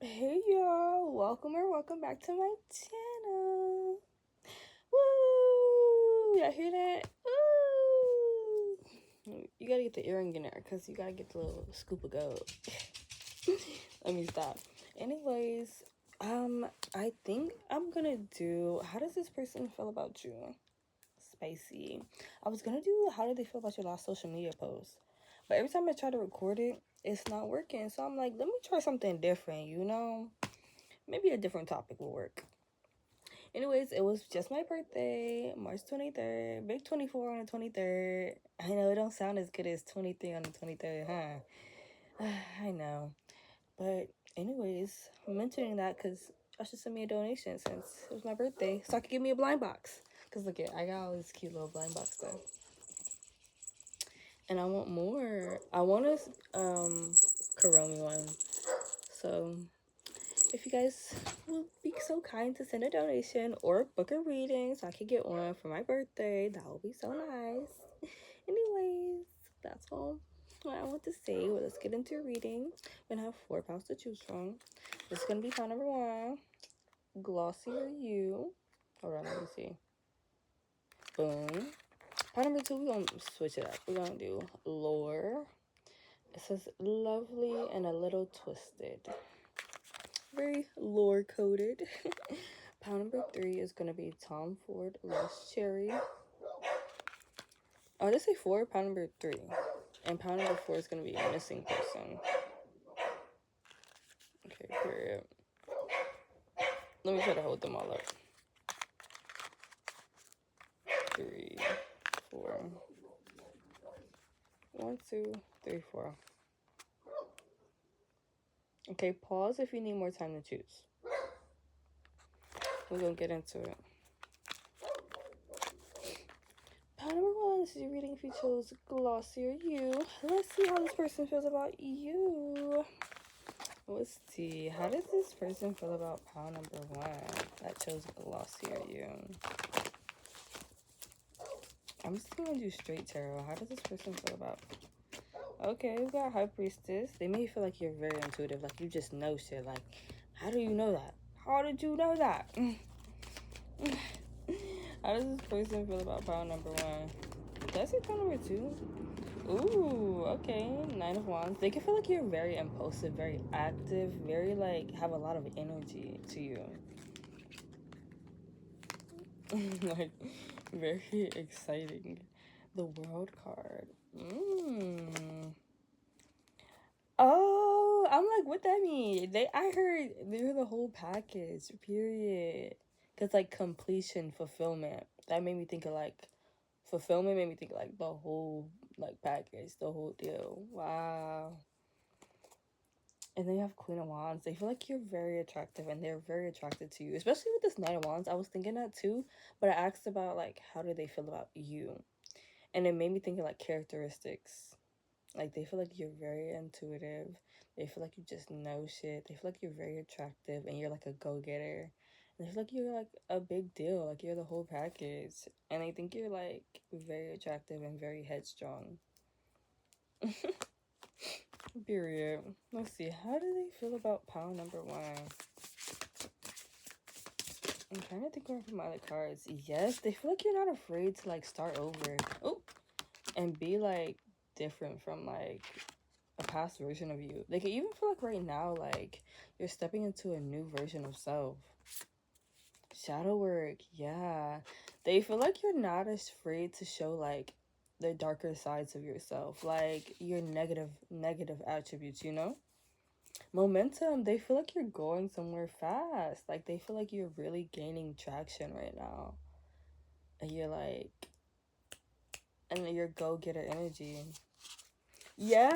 Hey y'all, welcome back to my channel. Woo! Y'all hear that? Woo! You gotta get the earring in there because you gotta get the little scoop of gold. Let me stop. Anyways, I think I'm gonna do how does this person feel about you? Spicy. I was gonna do how did they feel about your last social media post? But every time I try to record it, it's not working. So I'm like, let me try something different, Maybe a different topic will work. Anyways, it was just my birthday, March 23rd. Big 24 on the 23rd. I know it don't sound as good as 23 on the 23rd, huh? I know. But anyways, I'm mentioning that because I should send me a donation since it was my birthday. So I could give me a blind box. Because look at, I got all this cute little blind box stuff. And I want more. I want a Karomi one. So if you guys will be so kind to send a donation or book a reading so I could get one for my birthday, that would be so nice. Anyways, that's all what I want to say. Well, let's get into reading. We're gonna have 4 pounds to choose from. This is gonna be pound number 1. Glossier You. Hold on, let me see. Boom. Pound number 2, we're gonna switch it up. We're gonna do Lore. It says lovely and a little twisted. Very lore coded. Pound number 3 is gonna be Tom Ford Lost Cherry. Oh, did I say 4? Pound number 3. And pound number 4 is gonna be Missing Person. Okay, period. Let me try to hold them all up. 3, 4. 1, 2, 3, 4. Okay, pause if you need more time to choose. We're gonna get into it. Pound number 1, this is your reading if you chose Glossier You. Let's see how this person feels about you. Let's see. How does this person feel about pound number 1 that chose Glossier You? I'm just gonna do straight tarot. How does this person feel about? Okay, we got High Priestess. They may feel like you're very intuitive, like you just know shit. Like, how do you know that? How did you know that? How does this person feel about pound number 1? Did I say pound number 2? Ooh, okay. 9 of Wands. They can feel like you're very impulsive, very active, very like have a lot of energy to you. Like very exciting. The World card. Oh, I'm like, what that mean? I heard they're the whole package, period. Cause like completion, fulfillment. That made me think of like fulfillment made me think of, like the whole like package, the whole deal. Wow. And then you have Queen of Wands. They feel like you're very attractive and they're very attracted to you. Especially with this Knight of Wands. I was thinking that too. But I asked about like how do they feel about you? And it made me think of like characteristics. Like they feel like you're very intuitive. They feel like you just know shit. They feel like you're very attractive and you're like a go-getter. And they feel like you're like a big deal. Like you're the whole package. And they think you're like very attractive and very headstrong. Period. Let's see. How do they feel about pound number 1? I'm trying to think of my other cards. Yes, they feel like you're not afraid to like start over. Oh, and be like different from like a past version of you. They can even feel like right now, like you're stepping into a new version of self. Shadow work, yeah. They feel like you're not as afraid to show like the darker sides of yourself, like your negative attributes, Momentum, they feel like you're going somewhere fast. Like they feel like you're really gaining traction right now. And you're like, and your go-getter energy. Yeah,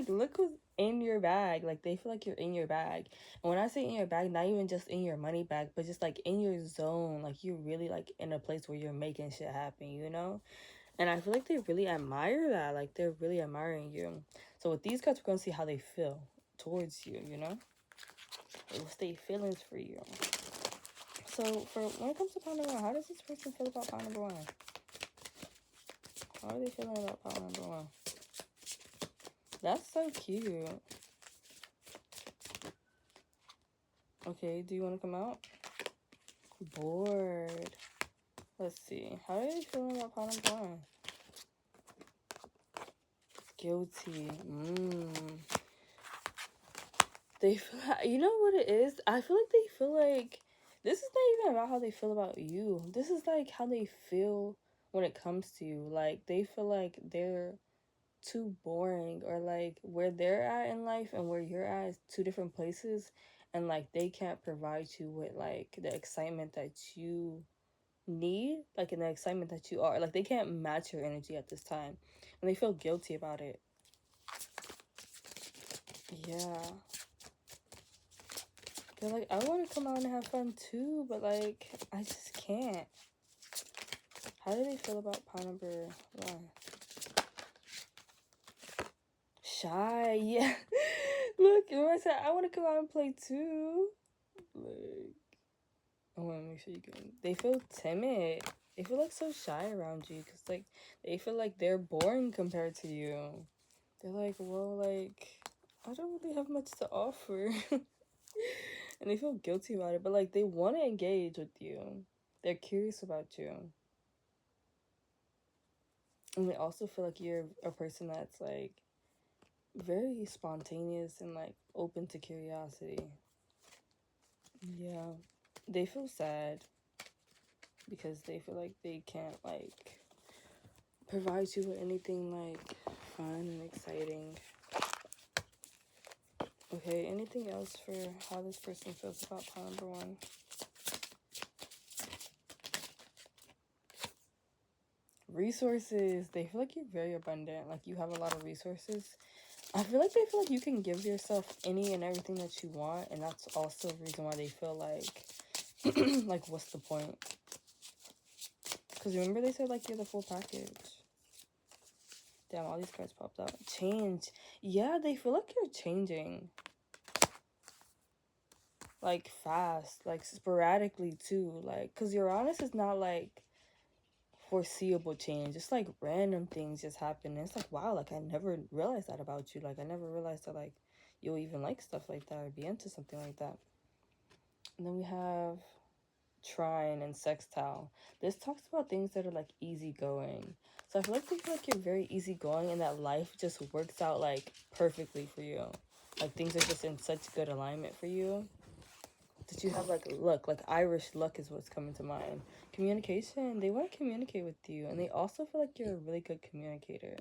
look who's in your bag. Like they feel like you're in your bag. And when I say in your bag, not even just in your money bag, but just like in your zone. Like you're really like in a place where you're making shit happen. And I feel like they really admire that. Like they're really admiring you. So with these cards, we're gonna see how they feel towards you. What's their feelings for you? So for when it comes to pound number 1, how does this person feel about pound number 1? How are they feeling about pound number 1? That's so cute. Okay, do you want to come out? Bored. Let's see. How are you feeling about pile number 1? Guilty. They feel, you know what it is? I feel like they feel like this is not even about how they feel about you. This is like how they feel when it comes to you. Like they feel like they're too boring, or like where they're at in life and where you're at is 2 different places, and like they can't provide you with like the excitement that you need, like in the excitement that you are. Like they can't match your energy at this time, and they feel guilty about it. Yeah. They're like, I want to come out and have fun too, but like, I just can't. How do they feel about pile number 1? Shy, yeah. Look, remember I said I want to come out and play too. Like, I want to make sure you can. They feel timid. They feel like so shy around you because like they feel like they're boring compared to you. They're like, well, like I don't really have much to offer. And they feel guilty about it, but like they want to engage with you. They're curious about you. And they also feel like you're a person that's like very spontaneous and like open to curiosity. Yeah. They feel sad because they feel like they can't like provide you with anything like fun and exciting. Okay, anything else for how this person feels about pile number 1? Resources. They feel like you're very abundant. Like you have a lot of resources. I feel like they feel like you can give yourself any and everything that you want. And that's also the reason why they feel like, like, what's the point? Because remember they said, like, you're the full package. Damn, all these cards popped out. Change. Yeah, they feel like you're changing. Like, fast. Like, sporadically, too. Like, because Uranus is not, like, foreseeable change. It's like random things just happen. And it's like, wow, like I never realized that about you. Like I never realized that like you'll even like stuff like that or be into something like that. And then we have trine and sextile. This talks about things that are like easygoing. So I feel like you're very easygoing and that life just works out like perfectly for you. Like things are just in such good alignment for you. That you have like luck, like Irish luck is what's coming to mind. Communication, they want to communicate with you, and they also feel like you're a really good communicator.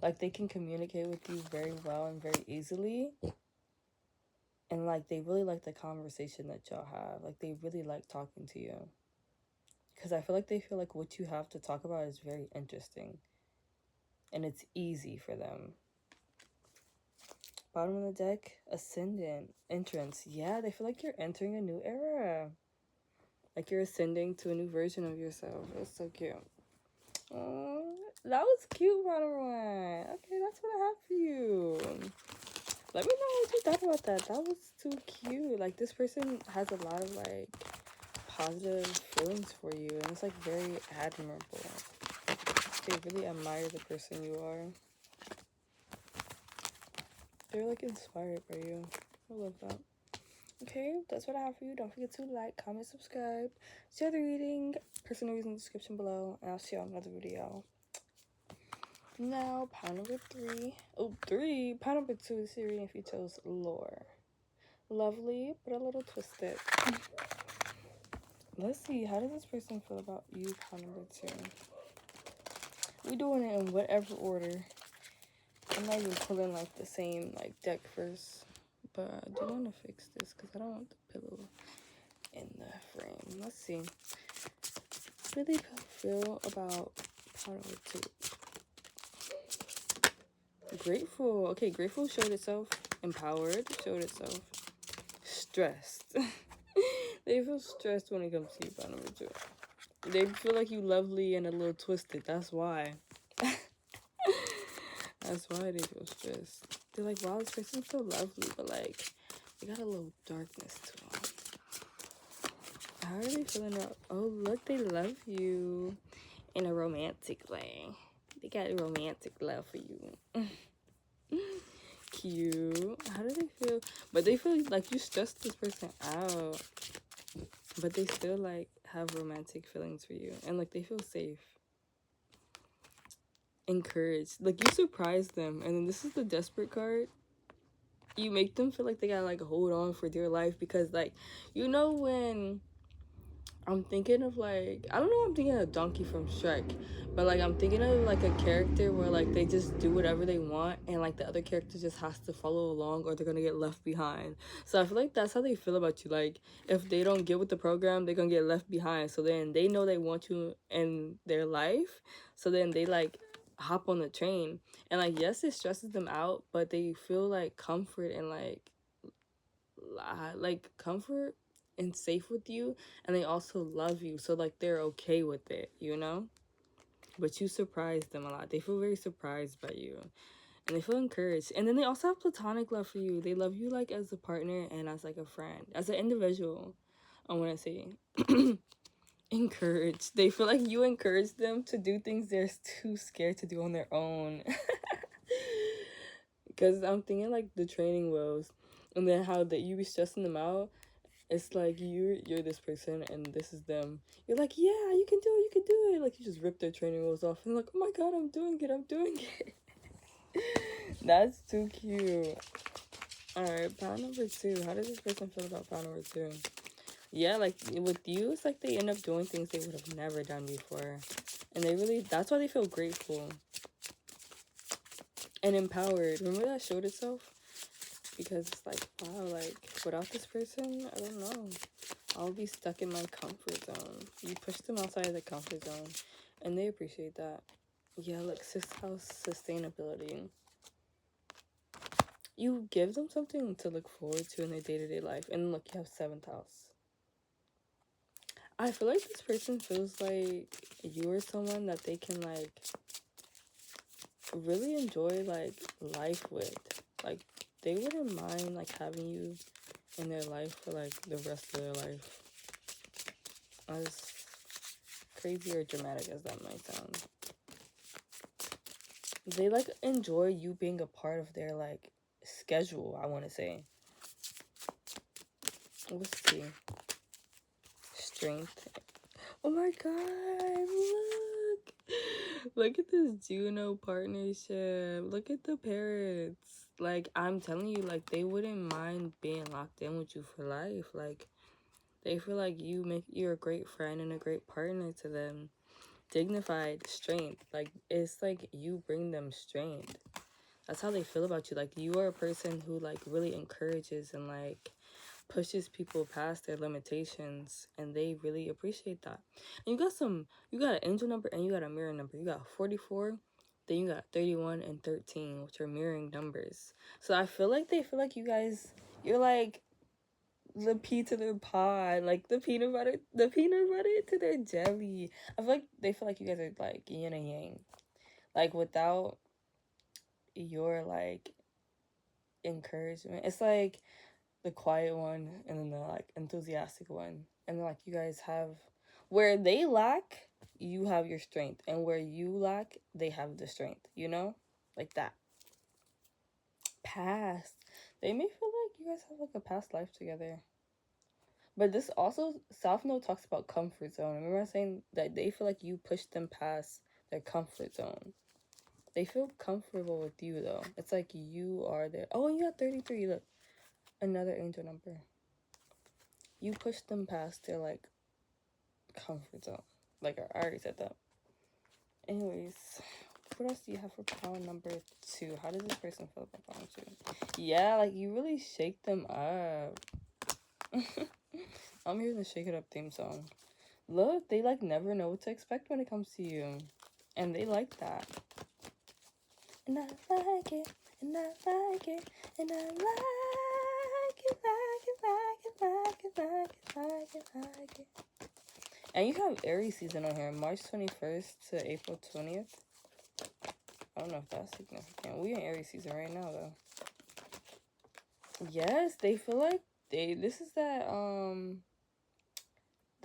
Like they can communicate with you very well and very easily, and like they really like the conversation that y'all have. Like they really like talking to you, because I feel like what you have to talk about is very interesting, and it's easy for them. Bottom of the deck, ascendant, entrance. Yeah, they feel like you're entering a new era. Like you're ascending to a new version of yourself. That's so cute. Oh, that was cute, bottom one. Okay, that's what I have for you. Let me know what you thought about that. That was too cute. Like this person has a lot of like positive feelings for you, and it's like very admirable. They really admire the person you are. They're like inspired by you. I love that. Okay, that's what I have for you. Don't forget to like, comment, subscribe, share the reading. Personal reading in the description below, and I'll see you on another video. Now, pile number 3. Oh, 3. Pile number 2 is your reading if you chose lore. Lovely, but a little twisted. Let's see, how does this person feel about you, pile number 2? We're doing it in whatever order. I'm not even pulling like the same like deck first, but I do want to fix this because I don't want the pillow in the frame. Let's see. What do they feel about pile number 2? Grateful. Okay, grateful showed itself. Empowered showed itself. Stressed. They feel stressed when it comes to you, pile number 2. They feel like you lovely and a little twisted. That's why. That's why they feel stressed. They're like, wow, this person's so lovely, but like, they got a little darkness to them. How are they feeling up? Oh, look, they love you in a romantic way. They got romantic love for you. cute. How do they feel? But they feel like you stress this person out, but they still like have romantic feelings for you, and like they feel safe, encouraged. Like you surprise them, and then this is the desperate card. You make them feel like they gotta like hold on for dear life because like you know when I'm thinking of like I don't know, I'm thinking of Donkey from Shrek, but like I'm thinking of like a character where like they just do whatever they want and like the other character just has to follow along or they're gonna get left behind. So I feel like that's how they feel about you. Like if they don't get with the program, they're gonna get left behind. So then they know they want you in their life. So then they like hop on the train and like yes, it stresses them out, but they feel like comfort and like comfort and safe with you, and they also love you, so like they're okay with it, you know. But you surprise them a lot. They feel very surprised by you and they feel encouraged, and then they also have platonic love for you. They love you like as a partner and as like a friend, as an individual. I want to say encouraged. They feel like you encourage them to do things they're too scared to do on their own. Because I'm thinking like the training wheels and then how that you be stressing them out. It's like you're this person and this is them. You're like, yeah, you can do it, you can do it. Like you just rip their training wheels off and like, oh my god, I'm doing it, I'm doing it. That's too cute. Alright, pound number 2. How does this person feel about pound number 2? Yeah, like with you, it's like they end up doing things they would have never done before. And they really, that's why they feel grateful and empowered. Remember that showed itself? Because it's like, wow, like without this person, I don't know. I'll be stuck in my comfort zone. You push them outside of the comfort zone, and they appreciate that. Yeah, like 6th house sustainability. You give them something to look forward to in their day-to-day life, and look, you have 7th house. I feel like this person feels like you are someone that they can like really enjoy like life with. Like they wouldn't mind like having you in their life for like the rest of their life. As crazy or dramatic as that might sound, they like enjoy you being a part of their like schedule. I want to say. Let's see. Strength. Oh my god! Look at this Juno partnership. Look at the parrots. Like I'm telling you, like they wouldn't mind being locked in with you for life. Like they feel like you're a great friend and a great partner to them. Dignified strength. Like it's like you bring them strength. That's how they feel about you. Like you are a person who like really encourages and like pushes people past their limitations, and they really appreciate that. And you got an angel number and you got a mirror number. You got 44, then you got 31 and 13, which are mirroring numbers. So I feel like they feel like you guys, you're like the pea to their pod, like the peanut butter to their jelly. I feel like they feel like you guys are like yin and yang. Like without your like encouragement, it's like the quiet one and then the like enthusiastic one, and then like you guys have where they lack, you have your strength, and where you lack, they have the strength, you know, like that. Past, they may feel like you guys have like a past life together. But this also, South Node talks about comfort zone. Remember I was saying that they feel like you push them past their comfort zone. They feel comfortable with you though. It's like you are there. Oh, you got 33. Look, another angel number. You push them past their like comfort zone. Like I already said that. Anyways, what else do you have for pound number 2? How does this person feel about pound 2? Yeah, like you really shake them up. I'm hearing the Shake It Up theme song. Look, they like never know what to expect when it comes to you. And they like that. And I like it. And I like it. And I like it, like it, like it, like it, like it, like it, like it. And you have Aries season on here, March 21st to April 20th. I don't know if that's significant. We in Aries season right now, though. Yes, they feel like this is that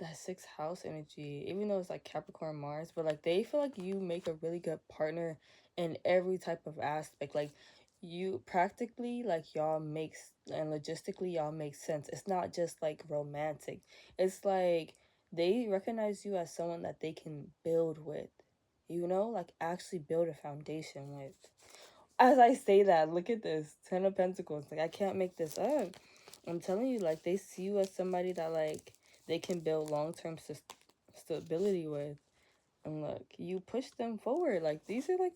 6th house energy, even though it's like Capricorn Mars, but like they feel like you make a really good partner in every type of aspect. Like you practically, like, y'all makes, and logistically y'all make sense. It's not just like romantic. It's like they recognize you as someone that they can build with, like actually build a foundation with. As I say that, look at this 10 of Pentacles. Like, I can't make this up. I'm telling you, like, they see you as somebody that, like, they can build long-term stability with. And look, you push them forward. Like, these are, like,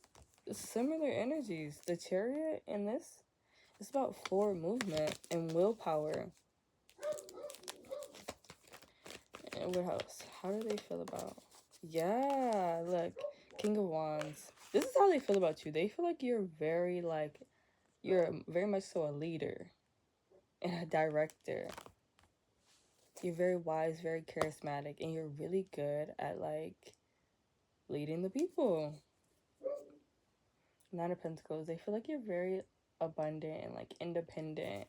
similar energies. The Chariot in this is about forward movement and willpower. And what else? How do they feel about? Yeah, look, King of Wands. This is how they feel about you. They feel like you're very, like, you're very much so a leader and a director. You're very wise, very charismatic, and you're really good at, like, leading the people. Nine of Pentacles. They feel like you're very abundant and, like, independent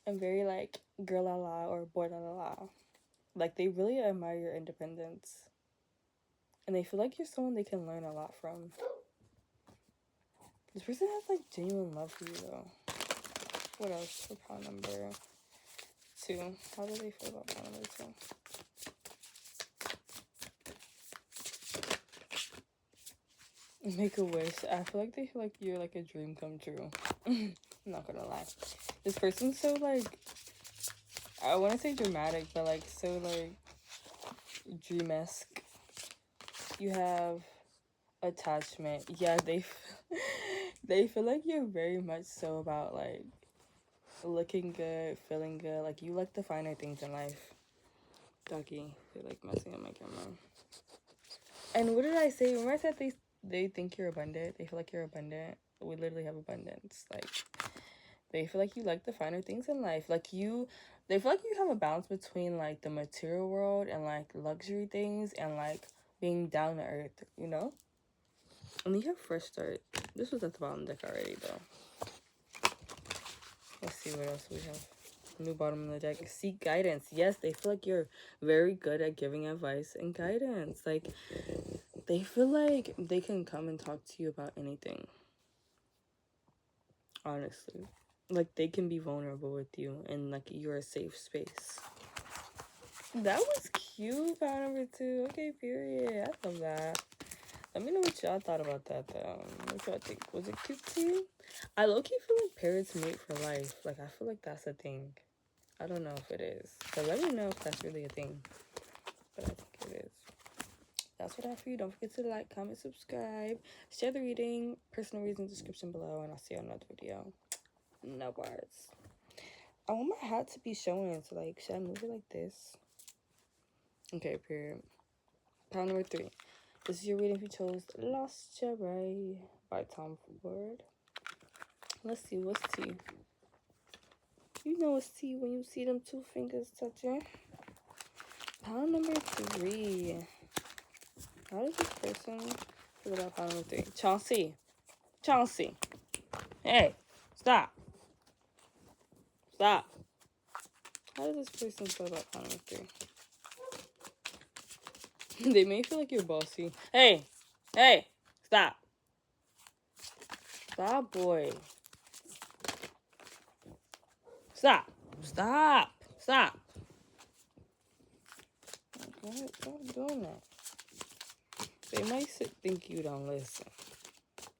and very, like, girl la la or boy la la la. Like, they really admire your independence. And they feel like you're someone they can learn a lot from. This person has, like, genuine love for you, though. What else for pound number 2? How do they feel about pound number 2? Make a wish. I feel like they feel like you're, like, a dream come true. I'm not gonna lie. This person's so, like, I want to say dramatic, but, like, so, like, dream-esque. You have attachment. Yeah, they feel like you're very much so about, like, looking good, feeling good. Like, you like the finer things in life. Ducky, they're, like, messing up my camera. And what did I say? Remember I said they think you're abundant? They feel like you're abundant. We literally have abundance. Like, they feel like you like the finer things in life. Like, they feel like you have a balance between, like, the material world and, like, luxury things and, like, being down to earth, And you have fresh start. This was at the bottom deck already, though. Let's see what else we have. New bottom of the deck. Seek guidance. Yes, they feel like you're very good at giving advice and guidance. Like, they feel like they can come and talk to you about anything. Honestly. Like, they can be vulnerable with you and, like, you're a safe space. That was cute, pound number 2. Okay, period. I love that. Let me know what y'all thought about that, though. What y'all think? Was it cute to you? I low-key feel like parrots mate for life. Like, I feel like that's a thing. I don't know if it is. So let me know if that's really a thing. But I think it is. That's what I have for you. Don't forget to like, comment, subscribe, share the reading, personal reading description below, and I'll see you on another video. No bars. I want my hat to be showing, so, like, should I move it like this? Okay, period. Pound number 3. This is your reading if you chose Lost Your Way by Tom Ford. Let's see, what's tea? You know it's tea when you see them 2 fingers touching. Pound number 3. How does this person feel about pound number 3? Chauncey. Hey, stop. How does this person feel about pound number 3? They may feel like you're bossy. Hey, stop. Stop, boy. Stop. Stop doing that. They might think you don't listen.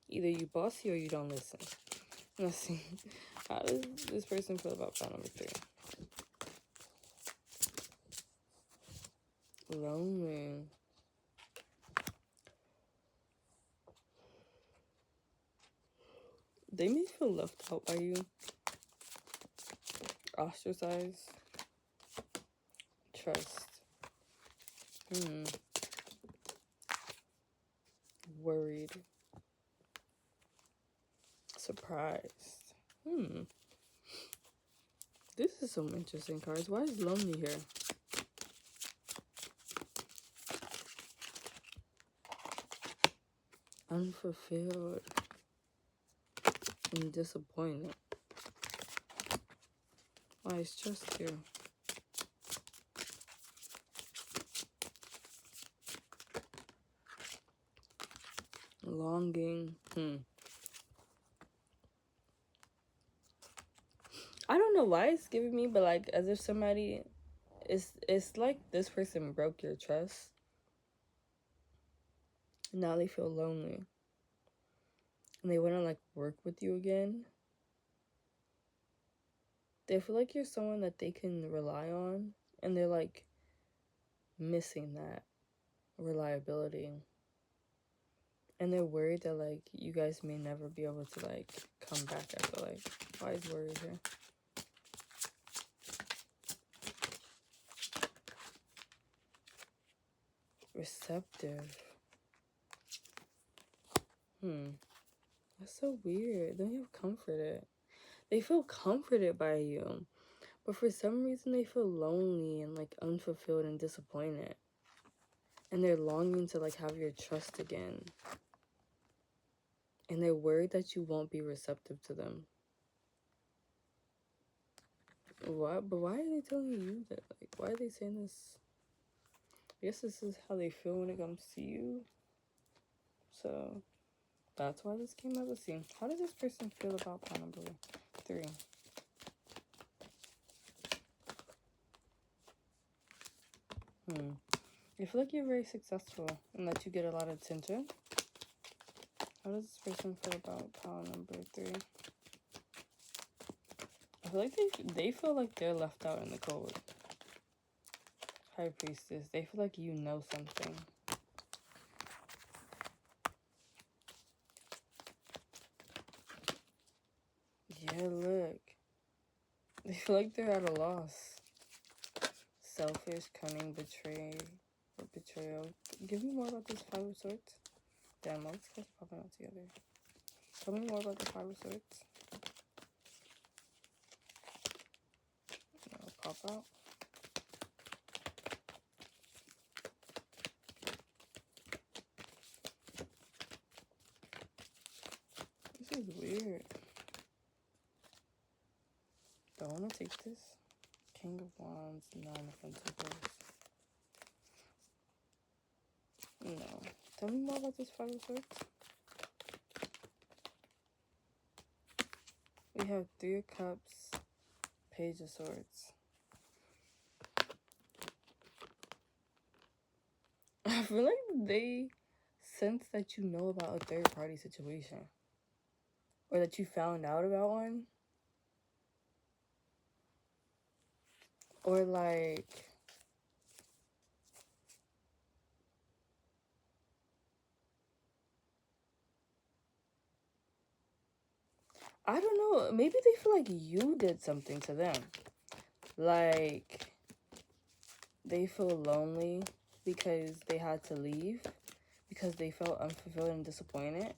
Either you bossy or you don't listen. Let's see. How does this person feel about pound number 3? Lonely. They may feel left out by you. Ostracized. Trust. Worried. Surprised. This is some interesting cards. Why is lonely here? Unfulfilled. And disappointed. Why is trust here? Longing. know why it's giving me, but like as if somebody, it's like this person broke your trust. Now they feel lonely. And they want to like work with you again. They feel like you're someone that they can rely on, and they're like missing that reliability. And they're worried that like you guys may never be able to like come back. I feel like, why is worried here? Receptive. That's so weird. They feel comforted. They feel comforted by you, but for some reason they feel lonely and like unfulfilled and disappointed, and they're longing to like have your trust again, and they're worried that you won't be receptive to them. What? But why are they telling you that? Like, why are they saying this? I guess this is how they feel when it comes to you. So that's why this came out. Let's see. How does this person feel about pile number 3? I feel like you're very successful and that you get a lot of attention. How does this person feel about pile number 3? I feel like they feel like they're left out in the cold. High Priestess. They feel like you know something. Yeah, look. They feel like they're at a loss. Selfish, cunning, betrayal. Give me more about this 5 of Swords. Damn, all these cards are popping out together. Tell me more about the 5 of Swords. I'll pop out. This is weird. Do I want to take this? King of Wands, 9 of Pentacles. No. Tell me more about this 5 of Swords. We have 3 of Cups, Page of Swords. I feel like they sense that you know about a third party situation. Or that you found out about one. Or like... I don't know. Maybe they feel like you did something to them. Like, they feel lonely because they had to leave. Because they felt unfulfilled and disappointed.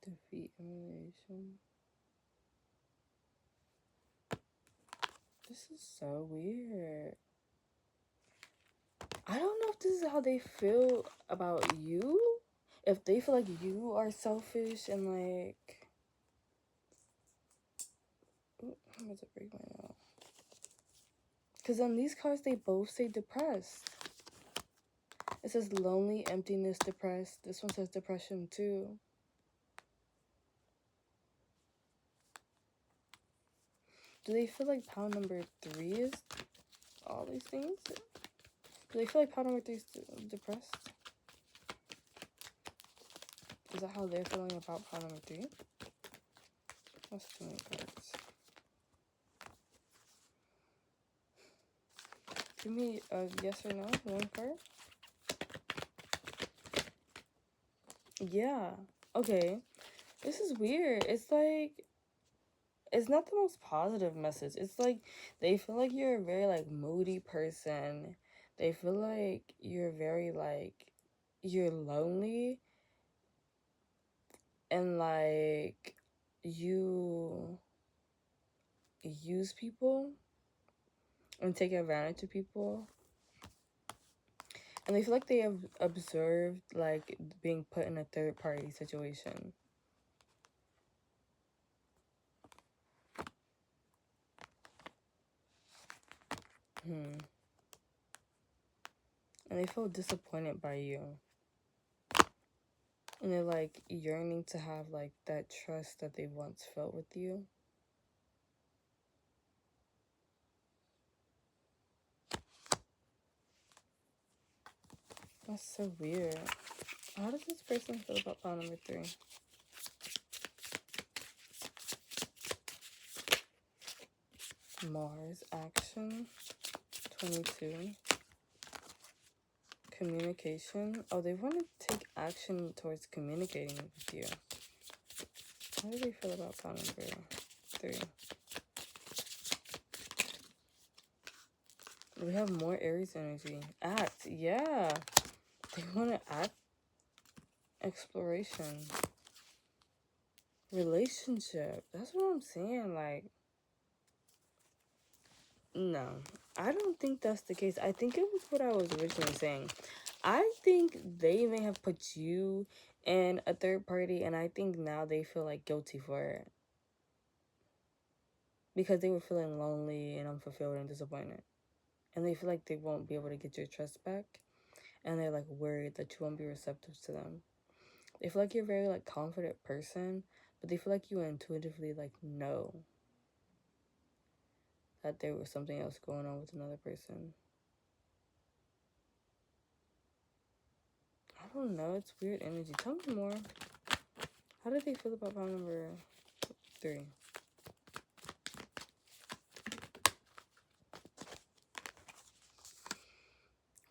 Defeat, humiliation. This is so weird. I don't know if this is how they feel about you. If they feel like you are selfish and like... Ooh, I'm about to break my nail. Because on these cards, they both say depressed. It says lonely, emptiness, depressed. This one says depression too. Do they feel like pile number 3 is all these things? Do they feel like pile number 3 is depressed? Is that how they're feeling about pile number 3? That's too many cards. Give me a yes or no, one card. Yeah. Okay. This is weird. It's like, it's not the most positive message. It's like they feel like you're a very like moody person. They feel like you're very like, you're lonely. And like you use people and take advantage of people. And they feel like they have observed like being put in a third party situation. And they feel disappointed by you. And they're like yearning to have like that trust that they once felt with you. That's so weird. How does this person feel about pile number 3? Mars action 22. Communication. Oh, they want to take action towards communicating with you. How do they feel about pile number 3? We have more Aries energy. Act. Yeah. They want to act. Exploration. Relationship. That's what I'm saying. Like, no. I don't think that's the case. I think it was what I was originally saying. I think they may have put you in a third party, and I think now they feel like guilty for it. Because they were feeling lonely and unfulfilled and disappointed. And they feel like they won't be able to get your trust back. And they're like worried that you won't be receptive to them. They feel like you're a very like confident person, but they feel like you intuitively like know that there was something else going on with another person. I don't know. It's weird energy. Tell me more. How do they feel about pile number 3?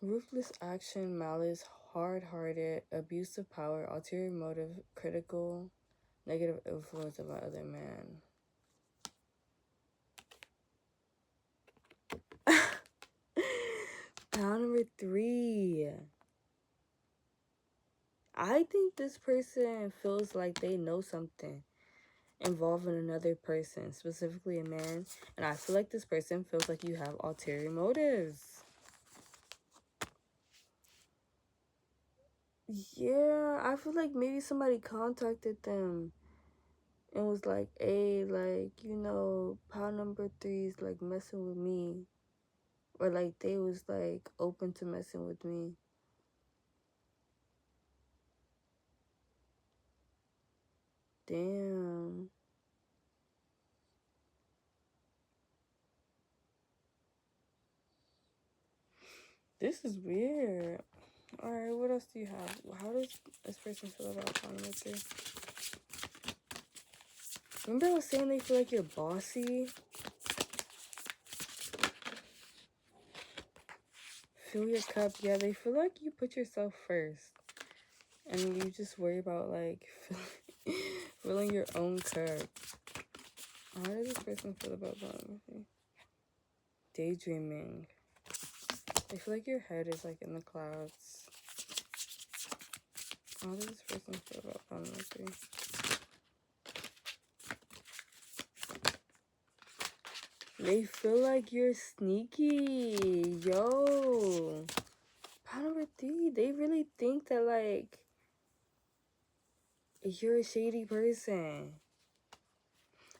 Ruthless action, malice, hard-hearted, abuse of power, ulterior motive, critical, negative influence of my other man. Pile number 3. I think this person feels like they know something involving another person, specifically a man. And I feel like this person feels like you have ulterior motives. Yeah, I feel like maybe somebody contacted them and was like, hey, like, you know, pile number 3 is like messing with me. Or like they was like open to messing with me. Damn. This is weird. Alright, what else do you have? How does this person feel about pile number 3? Remember I was saying they feel like you're bossy? Fill your cup. Yeah, they feel like you put yourself first. And you just worry about, like, filling your own cup. How does this person feel about that? Daydreaming. I feel like your head is, like, in the clouds. How does this person feel about that? They feel like you're sneaky. Yo. Pile number 3, they really think that, like, you're a shady person.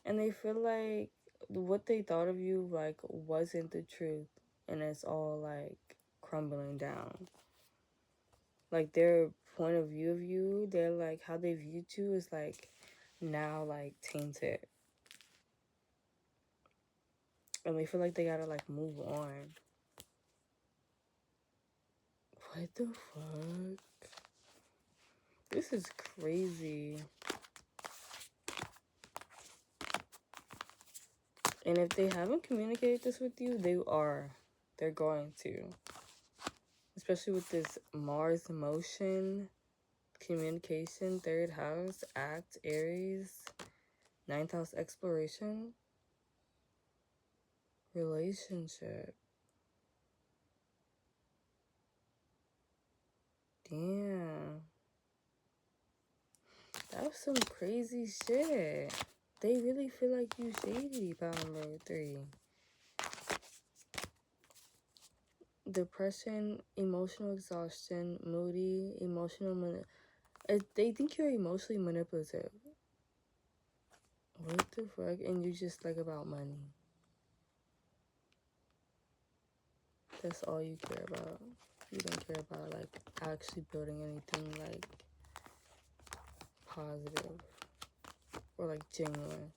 And they feel like what they thought of you, like, wasn't the truth. And it's all, like, crumbling down. Like, their point of view of you, they're, like, how they viewed you is, like, now, like, tainted. And they feel like they gotta, like, move on. What the fuck? This is crazy. And if they haven't communicated this with you, they're going to. Especially with this Mars motion, communication, 3rd house, act, Aries, 9th house, exploration, relationship. Damn. That's some crazy shit. They really feel like you shady, pile number 3. Depression, emotional exhaustion, moody, they think you're emotionally manipulative. What the fuck? And you're just like about money. that's all you care about. You don't care about like actually building anything like positive or like genuine.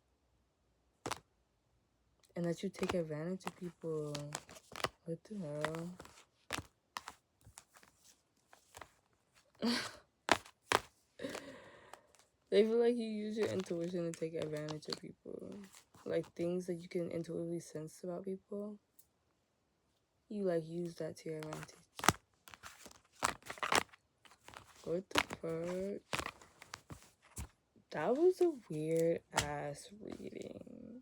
And that you take advantage of people. What the hell? They feel like you use your intuition to take advantage of people. Like things that you can intuitively sense about people. You like use that to your advantage. What the fuck? That was a weird ass reading.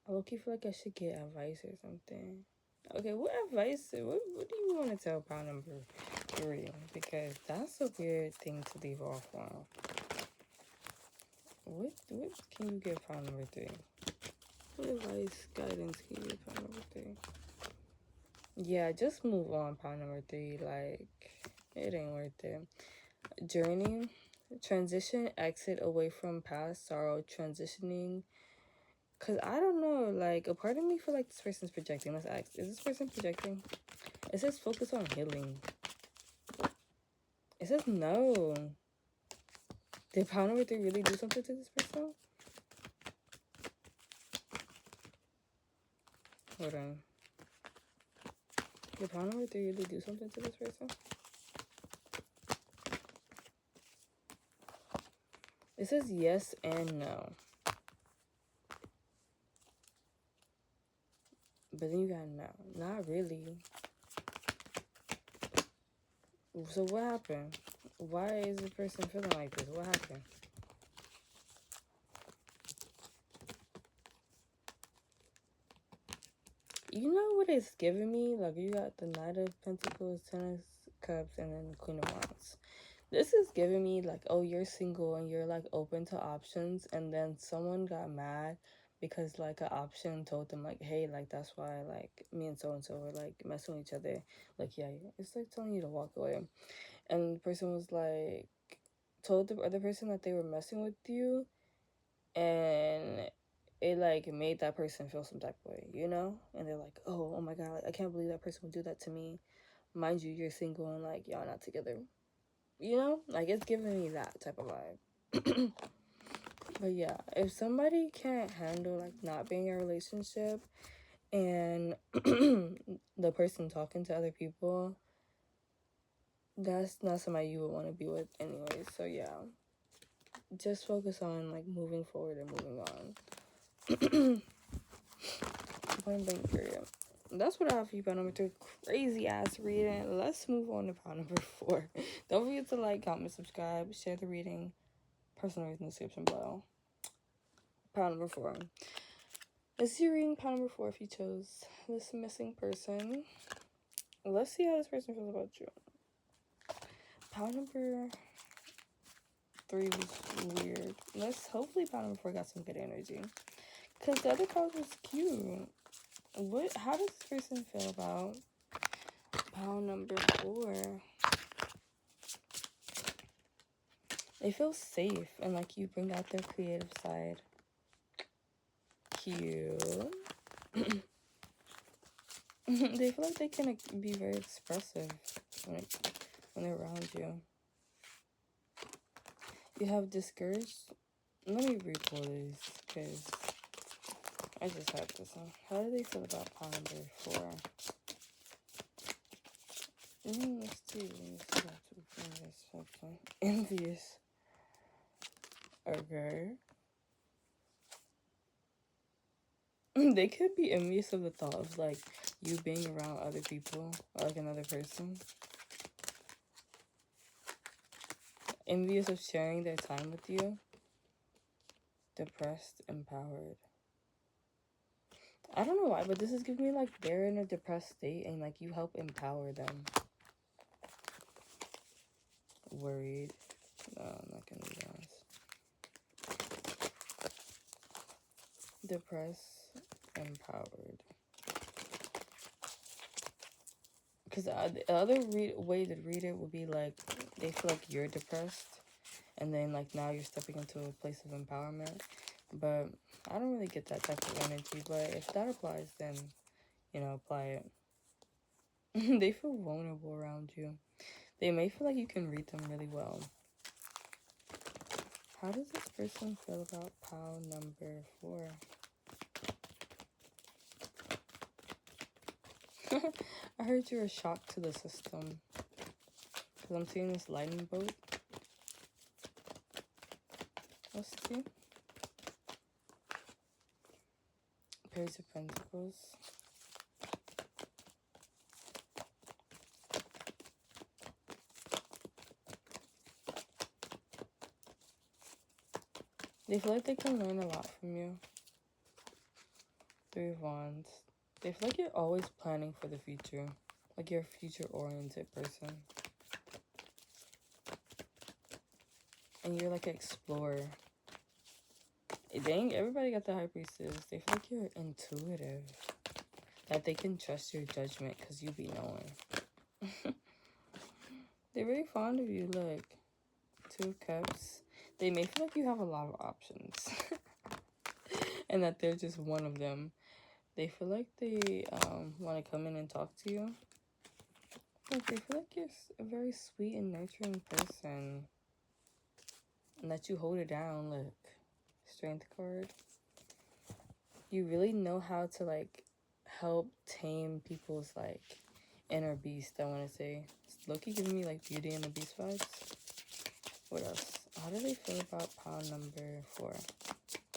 I low-key feel like I should get advice or something. Okay, what advice? What do you want to tell pile number 3? Because that's a weird thing to leave off on. What can you give pile number 3? What advice, guidance can you give pile number 3? Yeah, just move on, pile number 3. Like, it ain't worth it. Journey, transition, exit away from past sorrow, transitioning. Because I don't know, like, a part of me feel like this person's projecting. Let's ask, is this person projecting? It says focus on healing. It says no. Did pile number 3 really do something to this person? Hold on. Did pile number 3 really do something to this person? It says yes and no. But then you got no. Not really. So what happened? Why is this person feeling like this? What happened? You know what it's giving me? Like, you got the Knight of Pentacles, Ten of Cups, and then the Queen of Wands. This is giving me, like, oh, you're single and you're, like, open to options. And then someone got mad because, like, an option told them, like, hey, like, that's why, like, me and so-and-so were, like, messing with each other. Like, yeah, it's, like, telling you to walk away. And the person was, like, told the other person that they were messing with you. And it like made that person feel some type of way, you know? And they're like, oh my god, like, I can't believe that person would do that to me. Mind you, you're single and like y'all not together, you know? Like, it's giving me that type of vibe. But yeah, if somebody can't handle like not being in a relationship and the person talking to other people, that's not somebody you would want to be with anyway. So yeah, just focus on like moving forward and moving on. Point blank period. That's what I have for you, pile number 3. Crazy ass reading. Let's move on to pile number 4. Don't forget to like, comment, subscribe, share the reading. Personal in the description below. Pile number 4. This is your reading, pile number 4, if you chose this missing person. Let's see how this person feels about you. Pile number 3 was weird. Hopefully pile number 4 got some good energy. Because the other card was cute. How does this person feel about pile number 4? They feel safe and like you bring out their creative side. Cute. They feel like they can be very expressive when they're around you. You have discouraged. Let me repull these because I just had this one. How do they feel about pile number 4? Let's see. Envious. Okay. They could be envious of the thought of like you being around other people or like another person. Envious of sharing their time with you. Depressed, empowered. I don't know why, but this is giving me like they're in a depressed state and like you help empower them. Worried. No, I'm not gonna be honest. Depressed, empowered. Because the other way to read it would be like they feel like you're depressed and then like now you're stepping into a place of empowerment. But I don't really get that type of energy. But if that applies, then, you know, apply it. They feel vulnerable around you. They may feel like you can read them really well. How does this person feel about pile number 4? I heard you're a shock to the system. Because I'm seeing this lightning bolt. Let's see. Pairs of Pentacles. They feel like they can learn a lot from you. 3 of Wands. They feel like you're always planning for the future. Like you're a future-oriented person. And you're like an explorer. Dang, everybody got the High Priestess. They feel like you're intuitive. That they can trust your judgment because you be knowing. They're very fond of you, look. 2 of Cups. They may feel like you have a lot of options. And that they're just one of them. They feel like they want to come in and talk to you. Like they feel like you're a very sweet and nurturing person. And that you hold it down, look. Strength card. You really know how to like help tame people's like inner beast, I want to say. It's low-key giving me like Beauty and the Beast vibes. What else? How do they feel about pile number 4?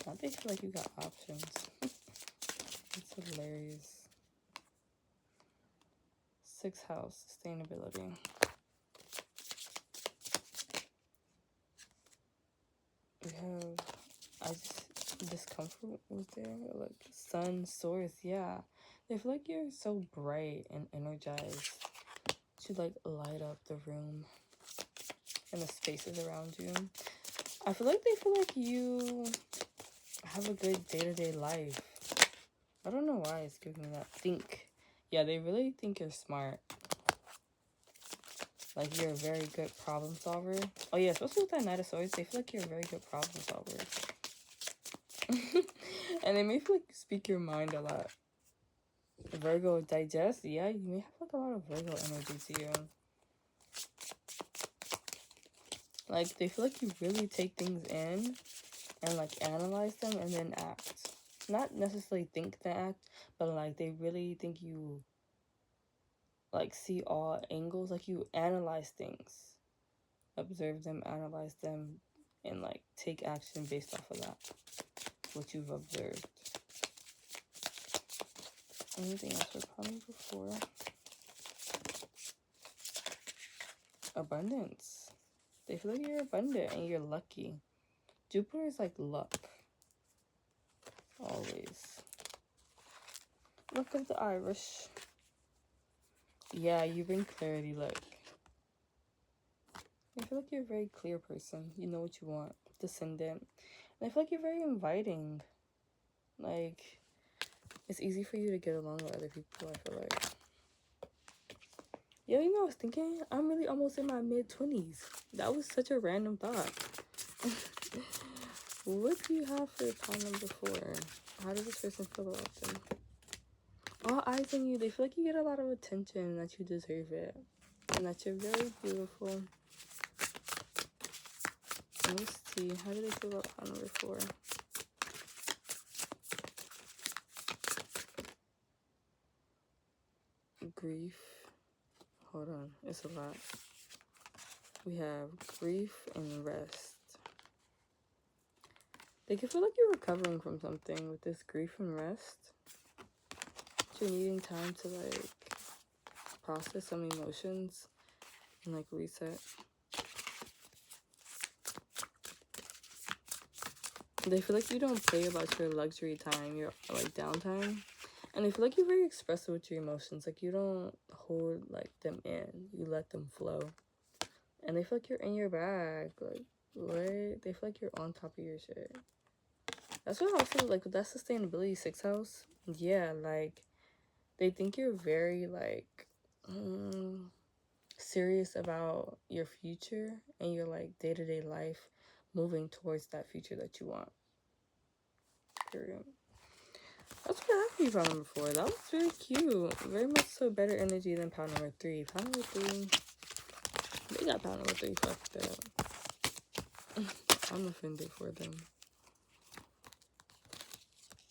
How do they feel like you got options? It's hilarious. 6th house, sustainability. We have, discomfort was there. Like, sun, source, yeah. They feel like you're so bright and energized. You like light up the room and the spaces around you. I feel like they feel like you have a good day-to-day life. I don't know why it's giving me that. Think. Yeah, they really think you're smart. Like, you're a very good problem solver. Oh, yeah, especially with that Knight of Swords, they feel like you're a very good problem solver. And they may feel like you speak your mind a lot. Virgo, digest. Yeah, you may have, like, a lot of Virgo energy to you. Like, they feel like you really take things in and, like, analyze them and then act. Not necessarily think the act, but, like, they really think you, like, see all angles. Like, you analyze things. Observe them, analyze them, and, like, take action based off of that. What you've observed. Anything else we're probably before? Abundance. They feel like you're abundant and you're lucky. Jupiter is like luck. Always. Luck of the Irish. Yeah, you bring clarity, look. I feel like you're a very clear person. You know what you want. Descendant. And I feel like you're very inviting. Like, it's easy for you to get along with other people, I feel like. Yeah, you know, I was thinking, I'm really almost in my mid-20s. That was such a random thought. What do you have for pile number 4? How does this person feel about them? All eyes on you. They feel like you get a lot of attention, that you deserve it. And that you're very beautiful. Let's see. How do they feel about pile number 4? Grief. Hold on. It's a lot. We have grief and rest. They can feel like you're recovering from something with this grief and rest. You're needing time to, like, process some emotions and, like, reset. They feel like you don't play about your luxury time, your, like, downtime. And they feel like you're very expressive with your emotions. Like, you don't hold, like, them in. You let them flow. And they feel like you're in your bag. Like, what? They feel like you're on top of your shit. That's what I also, like, with that sustainability 6th house. Yeah, like, they think you're very, like, serious about your future and your, like, day-to-day life moving towards that future that you want. Period. That's what I have for you, pile number 4. That was very cute. Very much so better energy than pile number 3. Pile number 3, they got pile number 3 fucked up. I'm offended for them.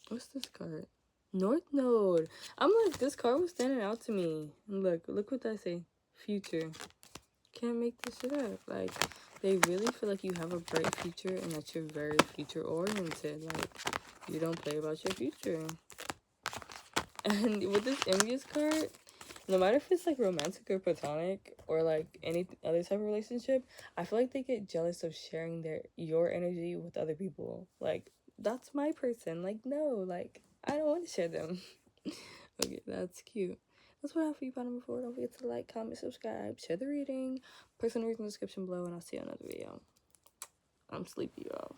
What's this card? North Node. I'm like, this card was standing out to me. And look what that say. Future. Can't make this shit up. Like, they really feel like you have a bright future and that you're very future oriented. Like, you don't play about your future. And with this envious card, no matter if it's like romantic or platonic or like any other type of relationship, I feel like they get jealous of sharing your energy with other people. Like, that's my person. Like, no, like, I don't want to share them. Okay, that's cute. That's what I have for you, pile number 4. Don't forget to like, comment, subscribe, share the reading, personal reading in the description below, and I'll see you in another video. I'm sleepy, y'all.